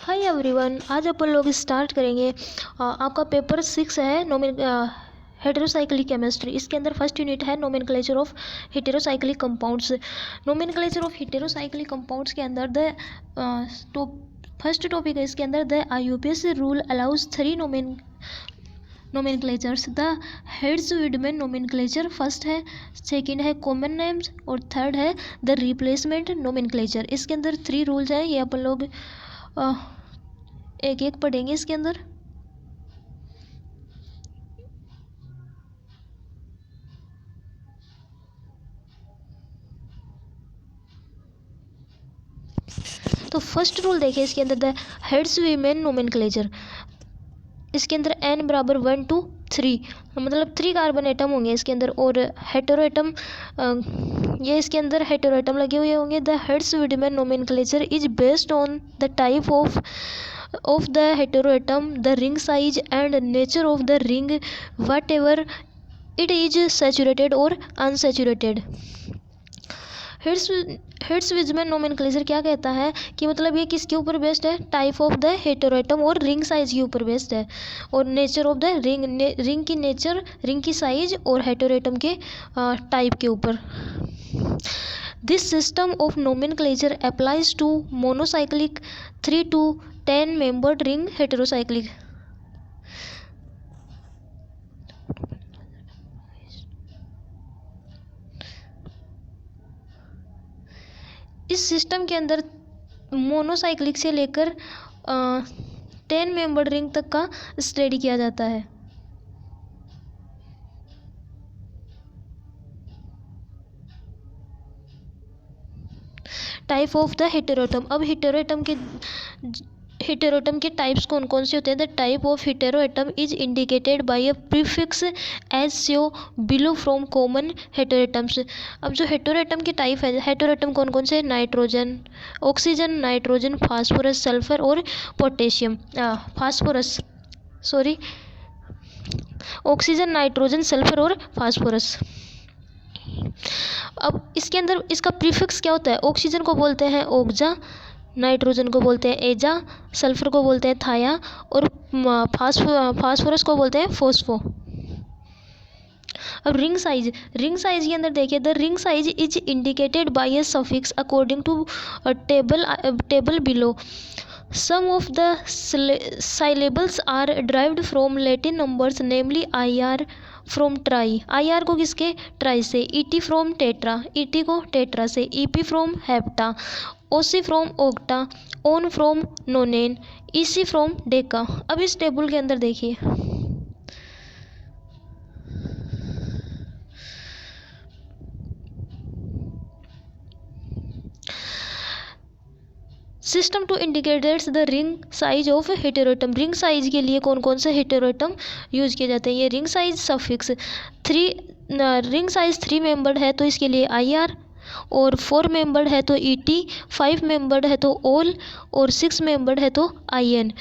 Hi everyone, आज अपन लोग start करेंगे आपका पेपर 6 है हेटेरोसाइक्लिक केमिस्ट्री। इसके अंदर फर्स्ट यूनिट है nomenclature of heterocyclic compounds. Nomenclature of heterocyclic compounds के अंदर फर्स्ट टॉपिक है इसके अंदर the IUPAC rule allows 3 nomenclatures. The Hantzsch Widman nomenclature first है, सेकंड है कॉमन नेम्स और थर्ड है द रिप्लेसमेंट नोमेनक्लेचर। इसके अंदर 3 रूल्स हैं, ये अपन लोग एक एक पढ़ेंगे इसके अंदर। तो फर्स्ट रूल देखिए इसके अंदर द हेड्स विमेन नोमेनक्लेचर। इसके अंदर n बराबर 1 to 3 मतलब 3 कार्बन एटम होंगे इसके अंदर और हेटेरो एटम ये इसके अंदर हेटेरो एटम लगे हुए होंगे। The Hantzsch Widman nomenclature is based on the type of the heteroatom, the ring size and nature of the ring, whatever it is saturated or unsaturated। Heads Widman nomenclature क्या कहता है कि मतलब ये किसके ऊपर बेस्ड है, टाइप ऑफ द हेटेरोएटम और रिंग साइज के ऊपर बेस्ड है और नेचर ऑफ द रिंग की नेचर, रिंग की साइज और हेटेरोएटम के टाइप के ऊपर। This system of nomenclature applies to monocyclic 3 to 10 membered ring heterocyclic. इस सिस्टम के अंदर मोनोसाइक्लिक से लेकर 10 मेंबर्ड रिंग तक का स्टडी किया जाता है। Type of the heteroatom. अब हेटेरोएटम के टाइप्स कौन कौन से होते हैं। The type of heteroatom is indicated by a prefix as show below from common heteroatoms. अब जो हेटेरोएटम के टाइप है, हेटेरोएटम कौन कौन से, nitrogen, oxygen, nitrogen, phosphorus, sulphur और पोटेशियम। ऑक्सीजन, नाइट्रोजन, सल्फर और फास्फोरस। अब इसके अंदर इसका प्रीफिक्स क्या होता है। ऑक्सीजन को बोलते हैं ऑक्जा, नाइट्रोजन को बोलते हैं एजा, सल्फर को बोलते हैं थाया और फास्फोरस को बोलते हैं फोस्फो। अब रिंग साइज के अंदर देखिए the ring size is indicated by a suffix according to table below. Some of the syllables are derived from Latin numbers, namely IR from tri, IR को किसके, ट्राई से, ET from tetra, ET को tetra से, EP from hepta, OC from octa, ON from nonane, EC from deca। अब इस table के अंदर देखिए system to indicates the ring size of heteroatom. Ring size के लिए कौन कौन से हेटेरोएटम यूज किए जाते हैं। ये ring size suffix ring size 3 membered है तो इसके लिए IR और 4 मेंबर्ड है तो ET, 5 मेंबर्ड है तो OL और 6 मेंबर्ड है तो IN,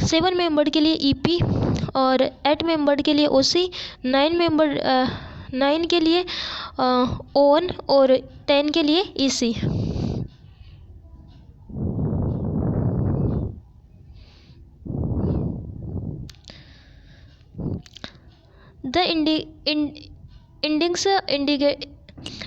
7 मेंबर्ड के लिए EP और 8 मेंबर्ड के लिए OC, 9 के लिए ON और 10 के लिए EC। The indings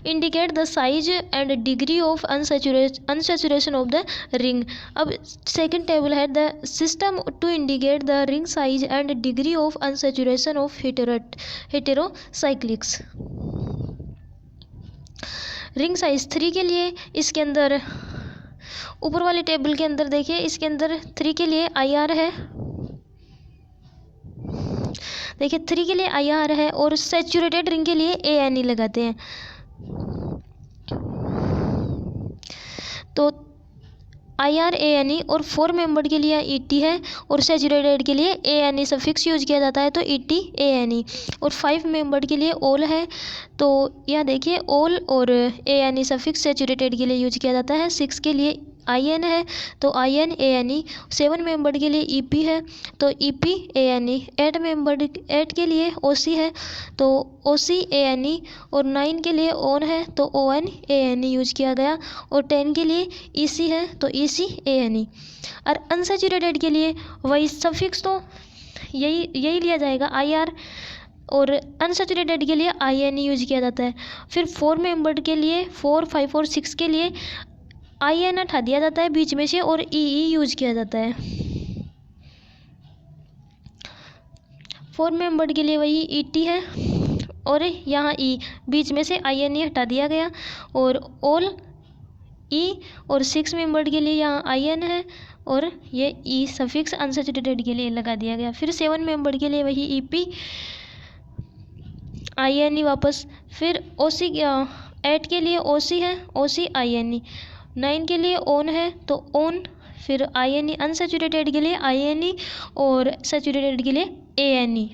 indicate the size and degree of unsaturation of the ring। अब सेकंड टेबल है the system to indicate the ring size and degree of unsaturation of heterocyclics. Ring size 3 के लिए इसके अंदर ऊपर वाले टेबल के अंदर देखिए इसके अंदर 3 के लिए IR है, देखिए 3 के लिए IR है और सैचुरेटेड रिंग के लिए ANE लगाते हैं। तो IR ANE और 4 मेंबर के लिए ET है और सैचुरेटेड के लिए ANE सफिक्स यूज किया जाता है तो ET ANE और 5 मेंबर के लिए OL है तो यहाँ देखिए OL और ANE सफिक्स सैचुरेटेड के लिए यूज किया जाता है। 6 के लिए आई एन है तो I N A N E. 7 member के लिए ई पी है तो ई पी ए एन ई। 8 के लिए ओ सी है तो ओ सी ए एन ई। और 9 के लिए ओन है तो O N A N E use किया गया। और 10 के लिए ई सी है तो ई सी ए एन ई। और अनसैचुरेटेड के लिए वही सफिक्स तो यही लिया जाएगा आई आर। और अनसैचुरेटेड के लिए आई एन ई यूज किया जाता है। फिर 4 मेंबर के लिए 4, 5 और 6 के लिए आई एन हटा दिया जाता है बीच में से और ई यूज किया जाता है। 4 मेंबर के लिए वही ई टी है और यहाँ ई बीच में से आई एन ई हटा दिया गया और ऑल ई। और 6 मेंबर के लिए यहाँ आई एन है और ये ई सफिक्स अनसैचुरेटेड के लिए लगा दिया गया। फिर 7 मेंबर के लिए वही ई पी आई एन ई वापस। फिर ओ सी 8 के लिए ओ सी है ओ सी आई एन ई। 9 के लिए ओन है तो ओन। फिर आई एन ई अनसैचुरेटेड के लिए आई एन ई और सैचुरेटेड के लिए ए एन ई।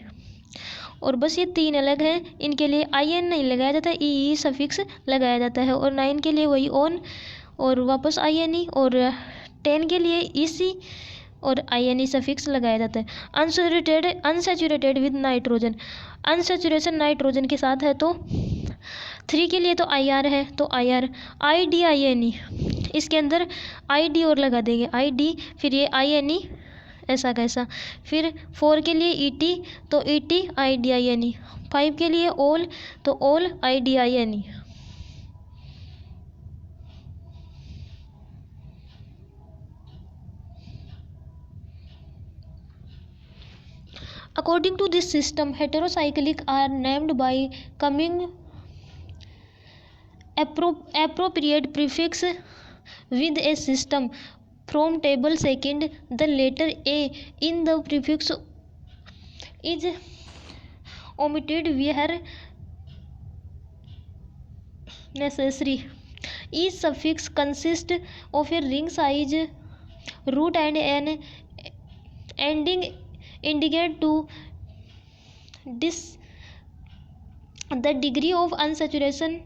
और बस ये 3 अलग हैं, इनके लिए आई एन नहीं लगाया जाता, ई सफिक्स लगाया जाता है। और 9 के लिए वही ओन और वापस आई एन ई। और 10 के लिए ई सी और आई एन ई सफिक्स लगाया जाता है। Unsaturated with nitrogen, unsaturation nitrogen के साथ है तो 3 के लिए तो आई आर है तो I R. I D I N E, इसके अंदर आई डी और लगा देंगे आई डी। फिर ये आई एन ई ऐसा कैसा। फिर 4 के लिए ई टी तो E T I D I N E. 5 के लिए ऑल तो ole I D I N E. According to this system, heterocyclic are named by coming appropriate prefix with a system from table. Second, the letter A in the prefix is omitted where necessary. Each suffix consists of a ring size root and an ending indicate to the degree of unsaturation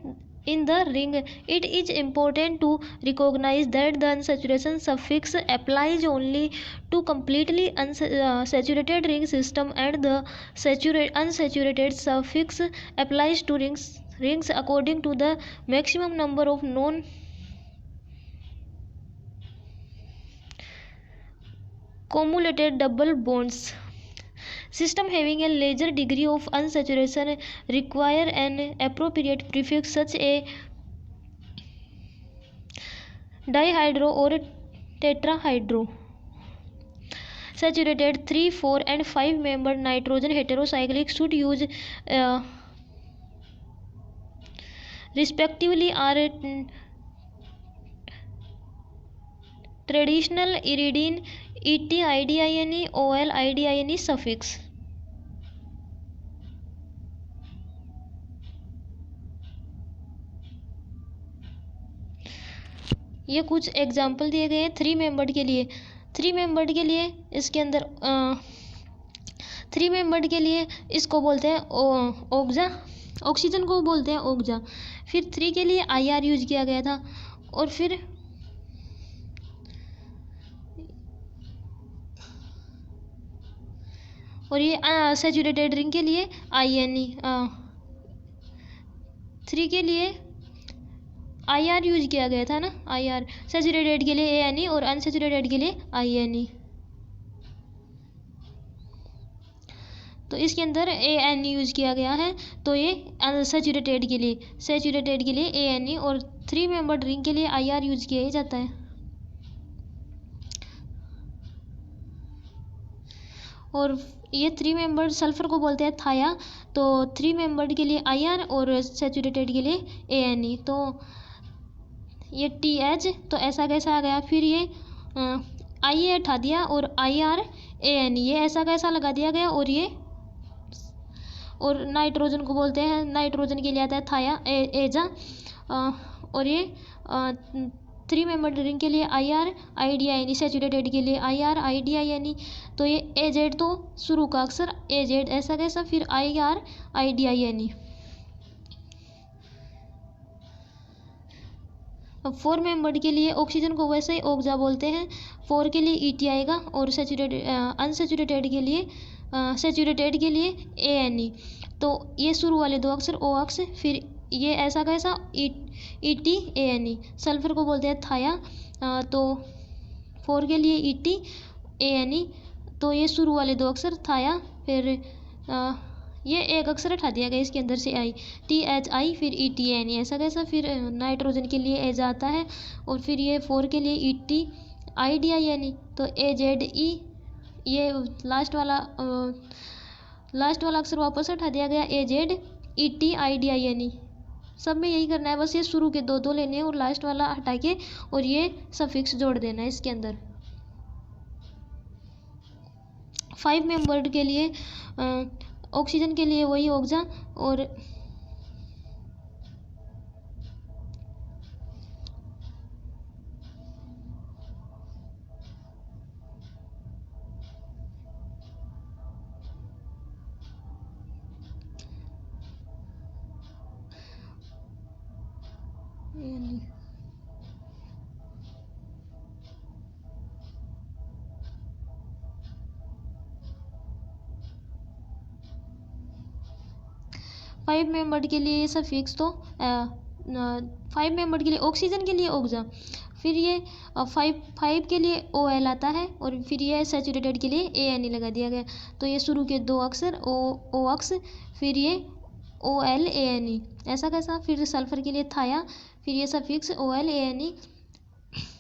in the ring. It is important to recognize that the unsaturation suffix applies only to completely saturated ring system and the unsaturated suffix applies to rings according to the maximum number of known cumulated double bonds. System having a larger degree of unsaturation require an appropriate prefix such as dihydro or tetrahydro. Saturated 3, 4 and 5 membered nitrogen heterocyclic should use respectively are traditional iridine ET IDINE OL IDINE suffix. ये कुछ example दिए गए हैं 3 membered के लिए। 3 membered के लिए इसके अंदर 3 मेंबर्ड के लिए इसको बोलते हैं ओक्जा, ऑक्सीजन को बोलते हैं ओक्जा। फिर 3 के लिए IR यूज किया गया था। और फिर ये सैचुरेटेड रिंग के लिए INE। 3 के लिए IR यूज किया गया था ना, IR। सैचुरेटेड के लिए ANE और अनसैचुरेटेड के लिए INE। तो इसके अंदर ANE यूज किया गया है तो ये सैचुरेटेड के लिए ANE और 3 मेंबर्ड रिंग के लिए IR यूज किया ही जाता है। और ये 3 मेंबर्ड सल्फर को बोलते हैं थाया। तो 3 मेंबर्ड के लिए IR और सैचुरेटेड के लिए ANE। तो ये TH तो ऐसा कैसा आ गया। फिर ये IA हटा दिया और IR ANE ये ऐसा कैसा लगा दिया गया। और नाइट्रोजन को बोलते हैं, नाइट्रोजन के लिए आता है थाया एजा। और ये 3 मेंबर्ड रिंग के लिए IR IDINE, सैचुरेटेड के लिए IR IDINE। तो ये AZ तो शुरू का अक्षर AZ ऐसा कैसा। फिर IR IDINE। अब 4 मेंबर्ड के लिए ऑक्सीजन को वैसे ही ओक्जा बोलते हैं, 4 के लिए ईटी आएगा, और अनसेचुरेटेड के लिए सेचुरेटेड के लिए ANE। तो ये शुरू वाले दो अक्षर OX, फिर ये ऐसा कैसा ET ANE। सल्फर को बोलते हैं थाया, तो 4 के लिए ET ANE, तो ये शुरू वाले दो अक्षर थाया, फिर ये एक अक्षर हटा दिया गया इसके अंदर से आई, THI, फिर ETNE, ऐसा कैसा। फिर नाइट्रोजन के लिए एज आता है, और फिर ये 4 के लिए ET IDINE, तो AZE, ये लास्ट वाला अक्षर वापस हटा दिया गया, AZET IDINE। सब में यही करना है, बस ये शुरू के दो दो लेने हैं और लास्ट वाला हटा के और ये सफिक्स जोड़ देना है इसके अंदर। 5 मेंबर्ड के लिए ऑक्सीजन के लिए वही ओक्जा, और फाइव मेंबर्ड के लिए ये सफिक्स, तो 5 मेंबर्ड के लिए ऑक्सीजन के लिए ओक्जा, फिर ये 5 के लिए OL आता है, और फिर ये सैचुरेटेड के लिए ANE लगा दिया गया। तो ये शुरू के दो अक्षर OX, फिर ये OL ANE, ऐसा कैसा। फिर सल्फर के लिए थाया, फिर ये सफिक्स OL ANE,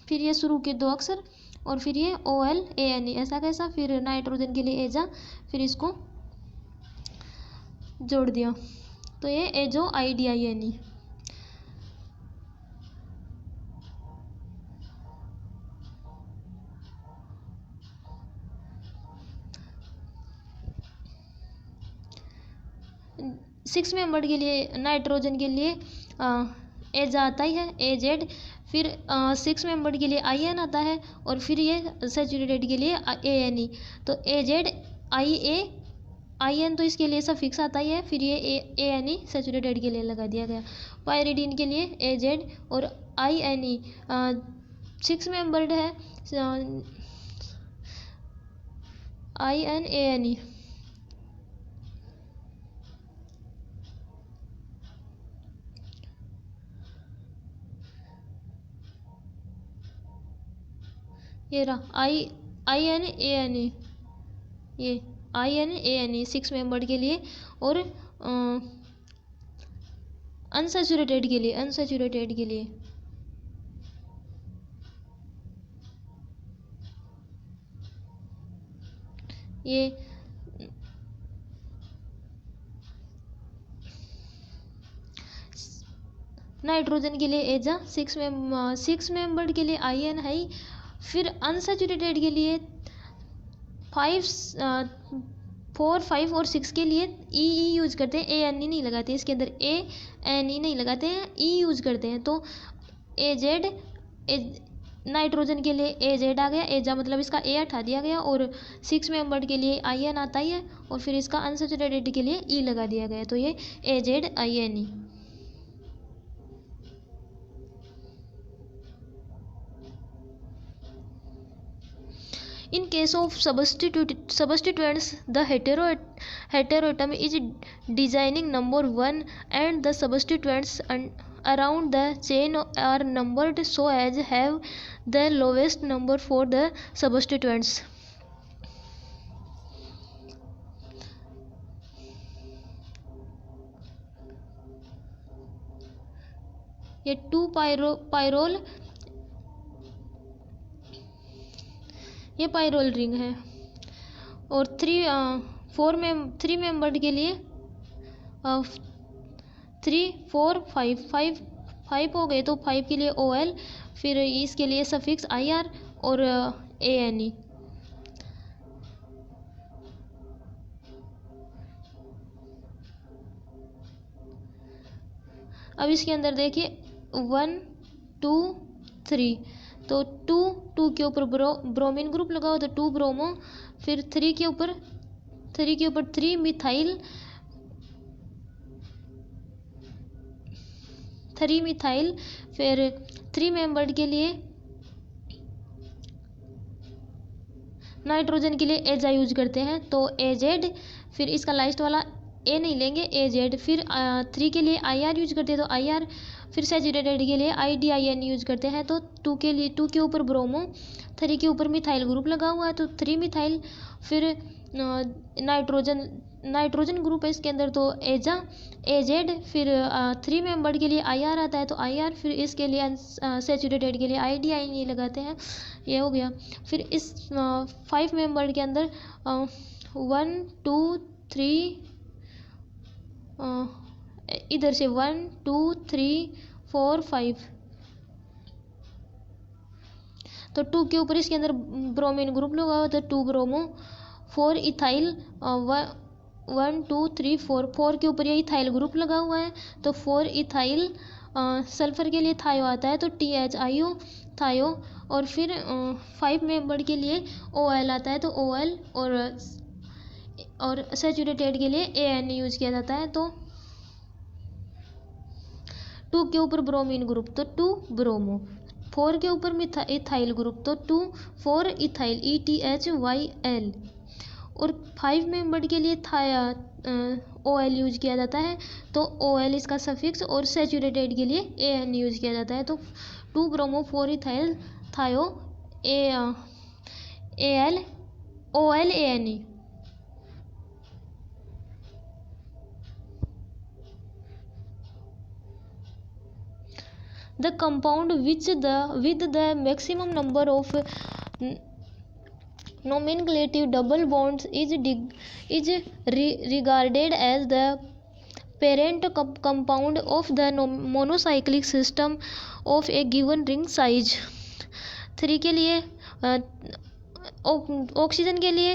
फिर ये शुरू के दो अक्षर, और फिर ये OL ANE, ऐसा कैसा। फिर नाइट्रोजन के लिए एजा, फिर इसको जोड़ दिया, तो ये एजो IDINE। सिक्स मेंबर्ड के लिए नाइट्रोजन के लिए एज आता ही है, AZ, फिर 6 मेंबर्ड के लिए IN आता है, और फिर ये सैचुरेटेड के लिए ANE, तो AZ IN, तो इसके लिए सफिक्स आता ही है, फिर ये ANE सैचुरेटेड के लिए लगा दिया गया। पायरिडीन के लिए AZ और INE 6 मेंबर्ड है, IN ANE। ये रहा IN ANE, ये IN ANE 6 मेंबर्ड के लिए, और अनसैचुरेटेड के लिए ये नाइट्रोजन के लिए एजा 6 मेंबर्ड के लिए IN है, फिर अनसैचुरेटेड के लिए 4, 5 और 6 के लिए ई यूज करते हैं, ANE नहीं लगाते, इसके अंदर ANE नहीं लगाते हैं, ई यूज करते हैं। तो AZ नाइट्रोजन के लिए AZ आ गया, एजा मतलब इसका A हटा दिया गया, और 6 मेंबर्ड के लिए IN आता ही है, और फिर इसका अनसैचुरेटेड के लिए E लगा दिया गया, तो ये AZ INE। In case of substituents, the heteroatom is designing number 1, and the substituents around the chain are numbered so as have the lowest number for the substituents. ये 2 पायरोल, ये pyrrole ring है, और 3 membered के लिए 3, 4, 5 हो गए, तो 5 के लिए OL, फिर इसके लिए सफिक्स IR और ANE। अब इसके अंदर देखिए 1, 2, 3, तो 2 के ऊपर ब्रोमीन ग्रुप लगाओ, तो 2 ब्रोमो, फिर 3 के ऊपर 3 मिथाइल 3 मिथाइल, फिर 3 मेंबर्ड के लिए नाइट्रोजन के लिए एजा यूज करते हैं तो एजेड, फिर इसका लास्ट वाला ए नहीं लेंगे एजेड, फिर 3 के लिए आई आर यूज करते हैं तो आई आर, फिर सैचुरेटेड के लिए IDIN यूज करते हैं तो 2 के लिए 2 के ऊपर ब्रोमो, 3 के ऊपर मिथाइल ग्रुप लगा हुआ है तो 3 मिथाइल, फिर नाइट्रोजन ग्रुप है इसके अंदर तो एजा एजेड, फिर 3 मेंबर्ड के लिए आई आर आता है तो आई आर, फिर इसके लिए सैचुरेटेड के लिए IDIN लगाते हैं, ये हो गया। फिर इस 5 मेंबर्ड के अंदर 1 2 3 इधर से 1 2 3 4 5 तो 2 के ऊपर इसके अंदर ब्रोमीन ग्रुप लगा हुआ तो 2 ब्रोमो, 4 इथाइल, 1 2 3 4 के ऊपर ये इथाइल ग्रुप लगा हुआ है तो 4 इथाइल, सल्फर के लिए थायो आता है तो THIO थायो, और फिर 5 मेंबर के लिए OL आता है तो OL, और सैचुरेटेड के लिए AN यूज किया जाता है तो 2 के ऊपर ब्रोमीन ग्रुप तो 2 ब्रोमो, 4 के ऊपर इथाइल ग्रुप तो 2 4 इथाइल ETHYL, और 5 मेंबर के लिए OL यूज किया जाता है तो OL इसका सफिक्स, और सैचुरेटेड के लिए AN यूज किया जाता है तो 2 ब्रोमो 4 इथाइल थायो AL OL ANE। The compound with the maximum number of nomenclative double bonds is regarded as the parent compound of the monocyclic system of a given ring size। 3 के लिए oxygen के लिए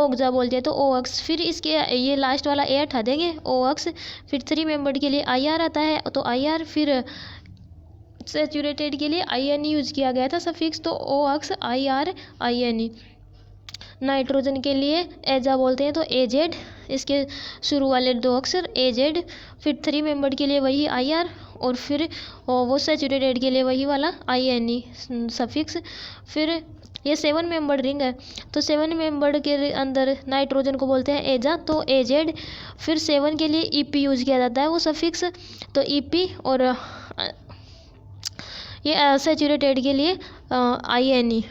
ओक्जा बोलते हैं तो OX, फिर इसके ये लास्ट वाला ए हटा देंगे OX, फिर 3 मेंबर के लिए IR आता है तो IR, फिर सैचुरेटेड के लिए IN यूज किया गया था सफिक्स तो OX IR INE। नाइट्रोजन के लिए एजा बोलते हैं तो एजेड, इसके शुरू वाले 2 अक्षर एजेड, फिर 3 मेंबर के लिए वही IR, और फिर वो सैचुरेटेड के लिए वही वाला INE सफिक्स। फिर ये 7 मेंबर रिंग है तो 7 मेंबर के अंदर नाइट्रोजन को बोलते हैं एजा तो एजेड, फिर 7 के लिए EP यूज किया जाता है वो सफिक्स तो EP, और ये सैचुरेटेड के लिए INE।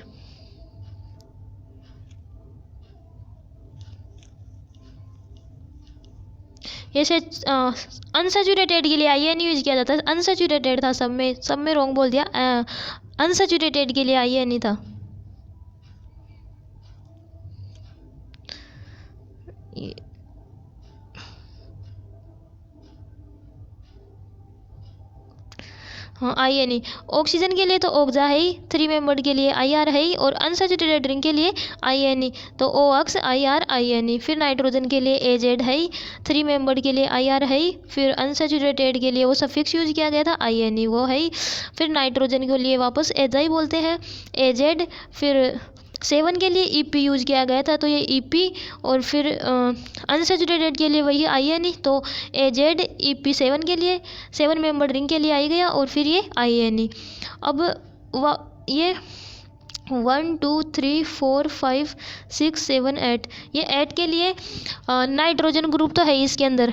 ये अनसैचुरेटेड के लिए IN यूज किया जाता है, अनसैचुरेटेड था सब में रॉन्ग बोल दिया, अनसैचुरेटेड के लिए IN था। हाँ INE। ऑक्सीजन के लिए तो ओक्जा है ही, 3 मेंबर के लिए IR है ही, और अनसैचुरेटेड रिंग के लिए INE तो OX IR INE। फिर नाइट्रोजन के लिए एजेड है ही, 3 मेंबर के लिए IR है ही, फिर अनसैचुरेटेड के लिए वो सफिक्स यूज किया गया था INE वो है ही, फिर नाइट्रोजन के लिए वापस एजा ही बोलते हैं एजेड, फिर 7 के लिए EP यूज किया गया था तो ये EP, और फिर अनसैचुरेटेड के लिए वही INE तो एजेड EP 7 के लिए 7 मेंबर रिंग के लिए आई गया, और फिर ये INE। अब ये 1 2 3 4 5 6 7 8, ये 8 के लिए नाइट्रोजन ग्रुप तो है ही इसके अंदर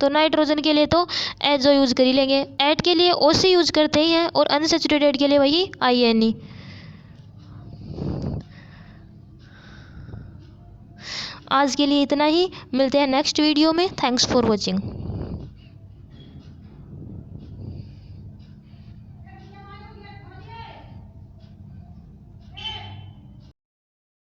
तो नाइट्रोजन के लिए तो एजो यूज कर ही लेंगे, 8 के लिए OC यूज करते ही हैं, और अनसैचुरेटेड के लिए वही INE। आज के लिए इतना ही, मिलते हैं नेक्स्ट वीडियो में। Thanks for watching.